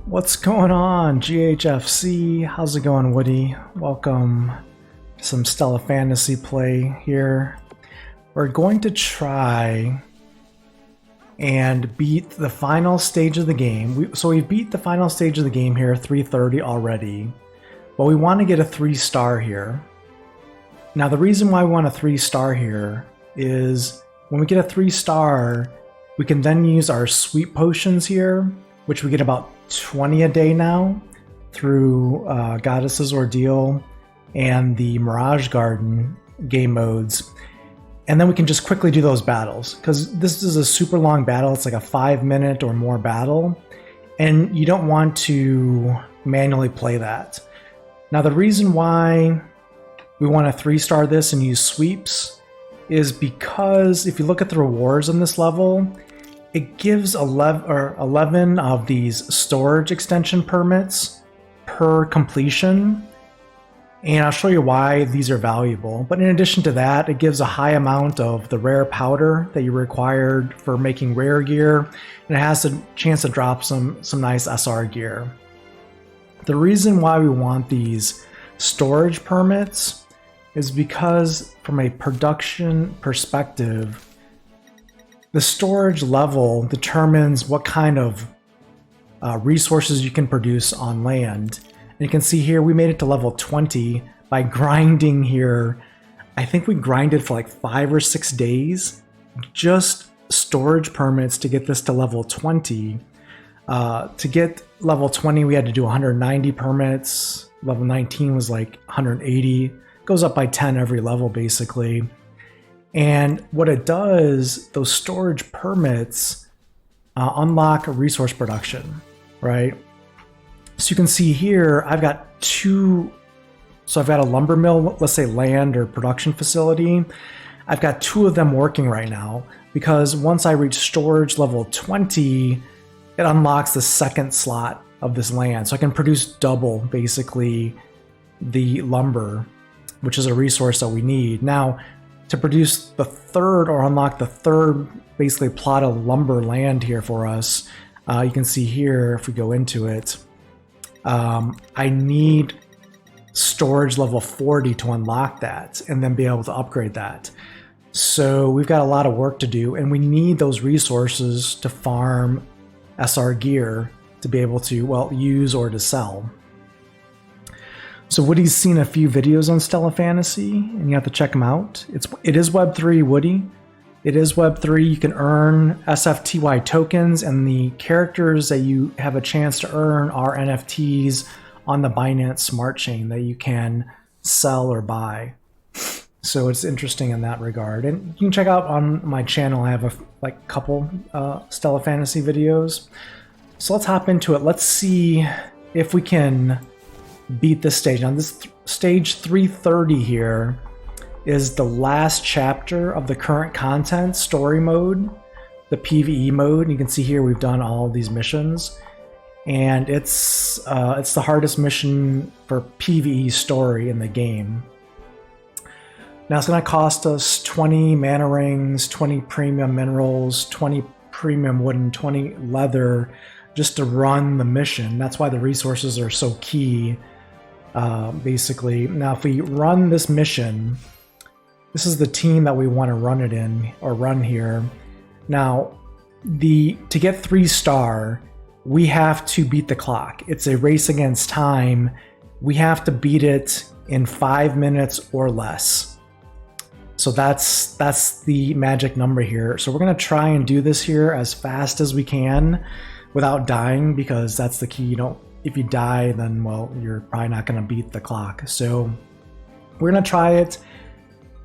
What's going on, GHFC? How's it going, Woody? Welcome to some Stella Fantasy play here. We're going to try and beat the final stage of the game. So we beat the final stage of the game here, 330 already, but we want to get a 3-star here. Now the reason why we want a 3-star here is when we get a 3-star, we can then use our sweet potions here, which we get about 20 a day now through Goddess's Ordeal and the Mirage Garden game modes. And then we can just quickly do those battles, because this is a super long battle. It's like a 5-minute or more battle, and you don't want to manually play that. Now the reason why we want to 3-star this and use sweeps is because if you look at the rewards on this level, it gives 11 of these storage extension permits per completion. And I'll show you why these are valuable. But in addition to that, it gives a high amount of the rare powder that you required for making rare gear. And it has a chance to drop some nice SR gear. The reason why we want these storage permits is because from a production perspective, the storage level determines what kind of resources you can produce on land. And you can see here we made it to level 20 by grinding here. I think we grinded for like 5 or 6 days, just storage permits to get this to level 20. To get level 20, we had to do 190 permits. Level 19 was like 180. It goes up by 10 every level basically. And what it does, those storage permits unlock resource production, right? So you can see here, I've got two. So I've got a lumber mill, let's say land or production facility. I've got 2 of them working right now because once I reach storage level 20, it unlocks the second slot of this land. So I can produce double basically the lumber, which is a resource that we need. Now, to produce the third or unlock the third basically plot of lumber land here for us, you can see here if we go into it, I need storage level 40 to unlock that and then be able to upgrade that. So we've got a lot of work to do, and we need those resources to farm SR gear to be able to, well, use or to sell. So Woody's seen a few videos on Stella Fantasy, and you have to check them out. It is Web3, Woody. It is Web3. You can earn SFTY tokens, and the characters that you have a chance to earn are NFTs on the Binance Smart Chain that you can sell or buy. So it's interesting in that regard. And you can check out on my channel, I have a couple Stella Fantasy videos. So let's hop into it. Let's see if we can beat this stage. Now this stage 330 here is the last chapter of the current content story mode, the PvE mode. You can see here we've done all of these missions, and it's the hardest mission for PvE story in the game. Now it's going to cost us 20 mana rings, 20 premium minerals, 20 premium wood, and 20 leather just to run the mission. That's why the resources are so key. Basically, now if we run this mission, this is the team that we want to run it in or run here. Now, to get 3-star, we have to beat the clock. It's a race against time. We have to beat it in 5 minutes or less. So that's the magic number here. So we're gonna try and do this here as fast as we can without dying, because that's the key. If you die, then, well, you're probably not going to beat the clock. So we're going to try it.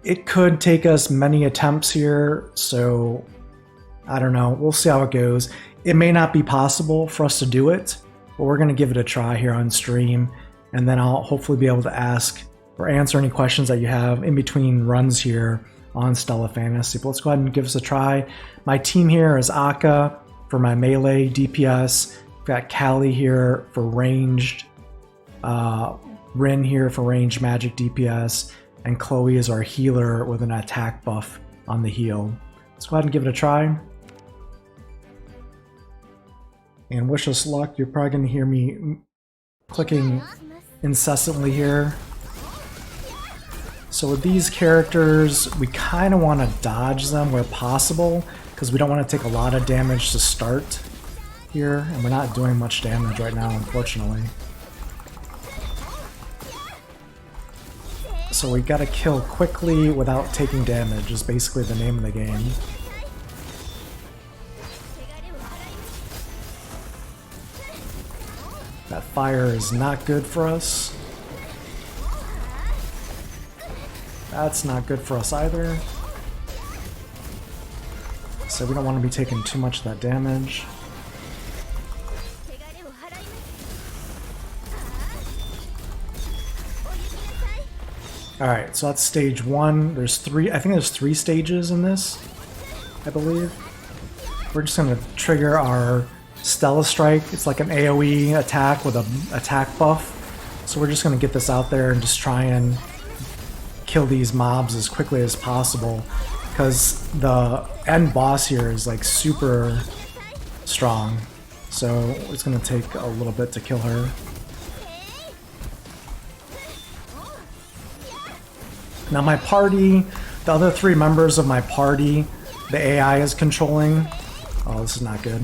It could take us many attempts here, so I don't know. We'll see how it goes. It may not be possible for us to do it, but we're going to give it a try here on stream, and then I'll hopefully be able to ask or answer any questions that you have in between runs here on Stella Fantasy. But let's go ahead and give us a try. My team here is Akka for my melee DPS. Got Callie here for ranged, Rin here for ranged magic DPS, and Chloe is our healer with an attack buff on the heal. Let's go ahead and give it a try. And wish us luck. You're probably going to hear me clicking incessantly here. So with these characters, we kind of want to dodge them where possible, because we don't want to take a lot of damage to start here, and we're not doing much damage right now, unfortunately. So we gotta kill quickly without taking damage is basically the name of the game. That fire is not good for us. That's not good for us either. So we don't want to be taking too much of that damage. Alright, so that's stage 1. There's 3, I think there's 3 stages in this, I believe. We're just gonna trigger our Stella Strike. It's like an AoE attack with an attack buff. So we're just gonna get this out there and just try and kill these mobs as quickly as possible, because the end boss here is like super strong. So it's gonna take a little bit to kill her. Now my party, the other 3 members of my party, the AI is controlling. Oh, this is not good.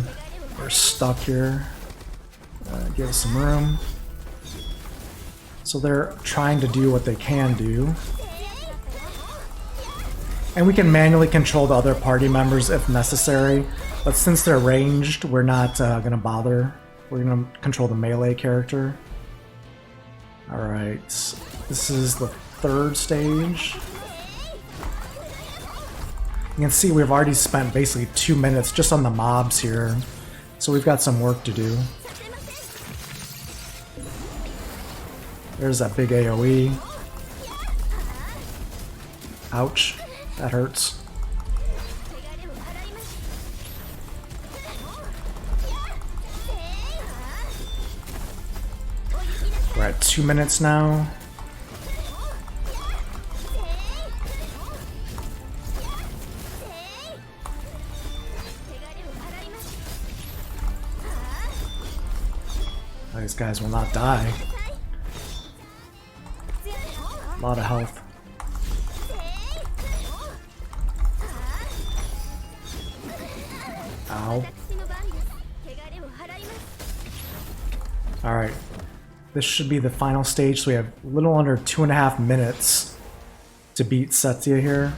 We're stuck here. Give us some room. So they're trying to do what they can do. And we can manually control the other party members if necessary, but since they're ranged, we're not gonna bother. We're gonna control the melee character. Alright, this is the 3rd stage. You can see we've already spent basically 2 minutes just on the mobs here, so we've got some work to do. There's that big AoE. Ouch, that hurts. We're at 2 minutes now. These guys will not die. A lot of health. Ow. Alright. This should be the final stage, so we have a little under 2.5 minutes to beat Setia here.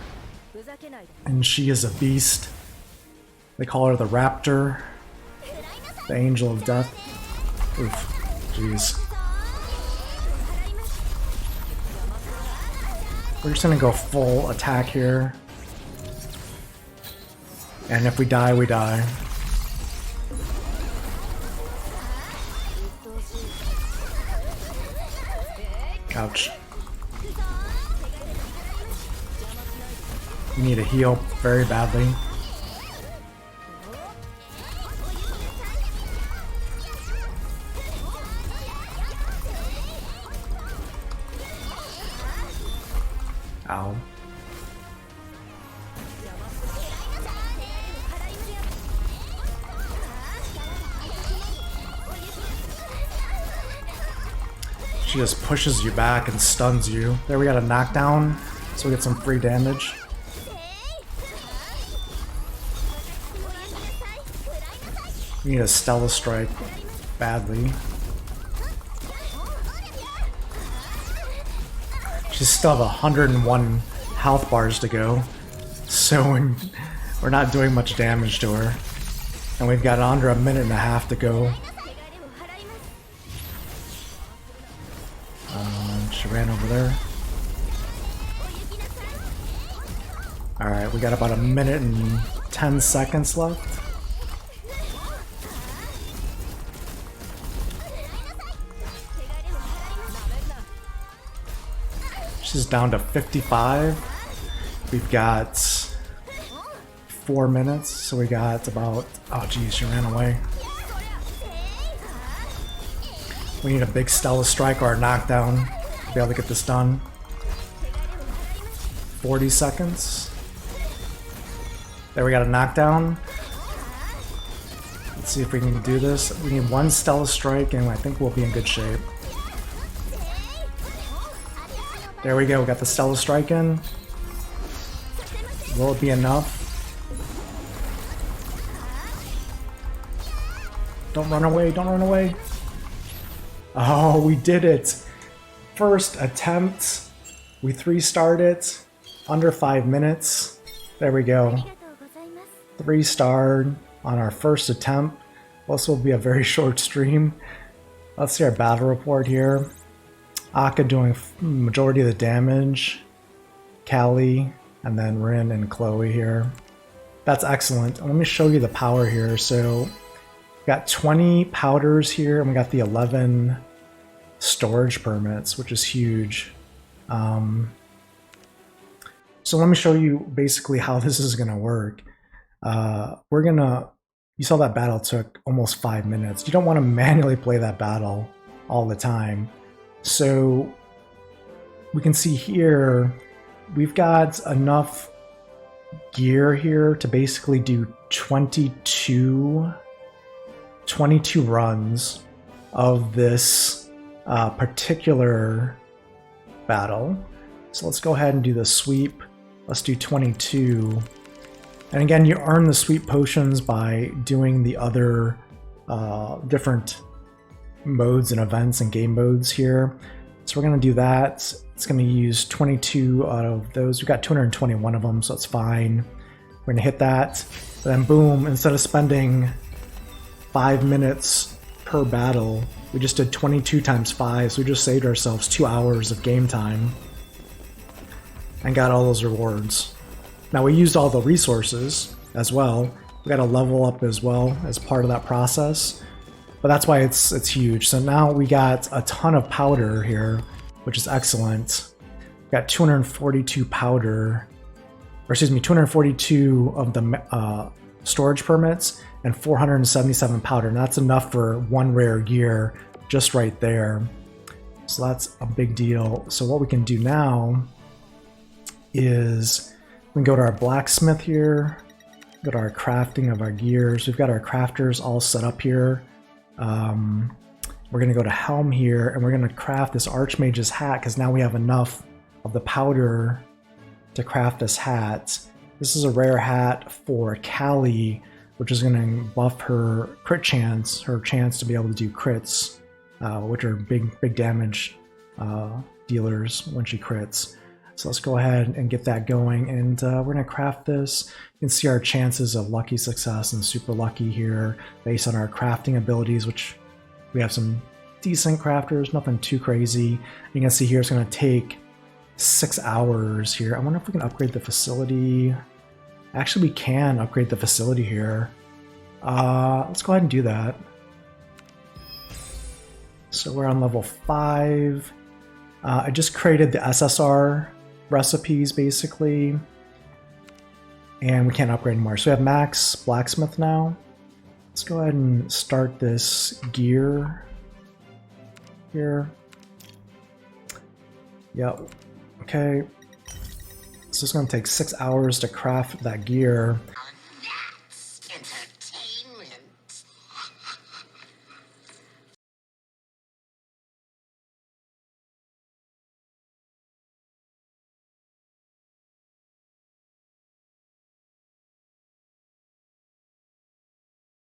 And she is a beast. They call her the Raptor. The Angel of Death. Oof. Jeez. We're just gonna go full attack here. And if we die, we die. Ouch. We need to heal very badly. Ow. She just pushes you back and stuns you. There, we got a knockdown, so we get some free damage. We need a Stella Strike badly. She still have 101 health bars to go, so we're not doing much damage to her. And we've got under 1.5 minutes to go. She ran over there. Alright, we got about 1 minute and 10 seconds left. She's down to 55. We've got 4 minutes, so we got about... Oh geez, she ran away. We need a big Stella Strike or a knockdown to be able to get this done. 40 seconds. There, we got a knockdown. Let's Let's see if we can do this. We need one Stella Strike and I think we'll be in good shape. There we go, we got the Stella Strike in. Will it be enough? Don't run away, don't run away. Oh, we did it. First attempt. We 3-starred it. Under 5 minutes. There we go. 3-starred on our first attempt. This will be a very short stream. Let's see our battle report here. Akka doing majority of the damage. Callie, and then Rin and Chloe here. That's excellent. Let me show you the power here. So we got 20 powders here, and we got the 11 storage permits, which is huge. So let me show you basically how this is going to work. You saw that battle took almost 5 minutes. You don't want to manually play that battle all the time. So we can see here, we've got enough gear here to basically do 22 runs of this particular battle. So let's go ahead and do the sweep. Let's do 22. And again, you earn the sweep potions by doing the other different modes and events and game modes here. So we're going to do that. It's going to use 22 out of those. We've got 221 of them, so it's fine. We're going to hit that. Then boom, instead of spending 5 minutes per battle, we just did 22 times 5, so we just saved ourselves 2 hours of game time and got all those rewards. Now we used all the resources as well. We got to level up as well as part of that process, but that's why it's huge. So now we got a ton of powder here, which is excellent. We got 242 powder, or excuse me, 242 of the storage permits and 477 powder. And that's enough for one rare gear just right there. So that's a big deal. So what we can do now is we can go to our blacksmith here, go to our crafting of our gears. We've got our crafters all set up here. We're going to go to Helm here, and we're going to craft this Archmage's hat, because now we have enough of the powder to craft this hat. This is a rare hat for Callie, which is going to buff her crit chance, her chance to be able to do crits, which are big damage dealers when she crits. So let's go ahead and get that going, and we're going to craft this. You can see our chances of lucky success and super lucky here based on our crafting abilities, which we have some decent crafters, nothing too crazy. You can see here it's going to take 6 hours here. I wonder if we can upgrade the facility. Actually, we can upgrade the facility here. Let's go ahead and do that. So we're on level 5. I just created the SSR recipes basically, and we can't upgrade anymore. So we have max blacksmith now. Let's go ahead and start this gear here. Yep. Okay. So it's going to take 6 hours to craft that gear.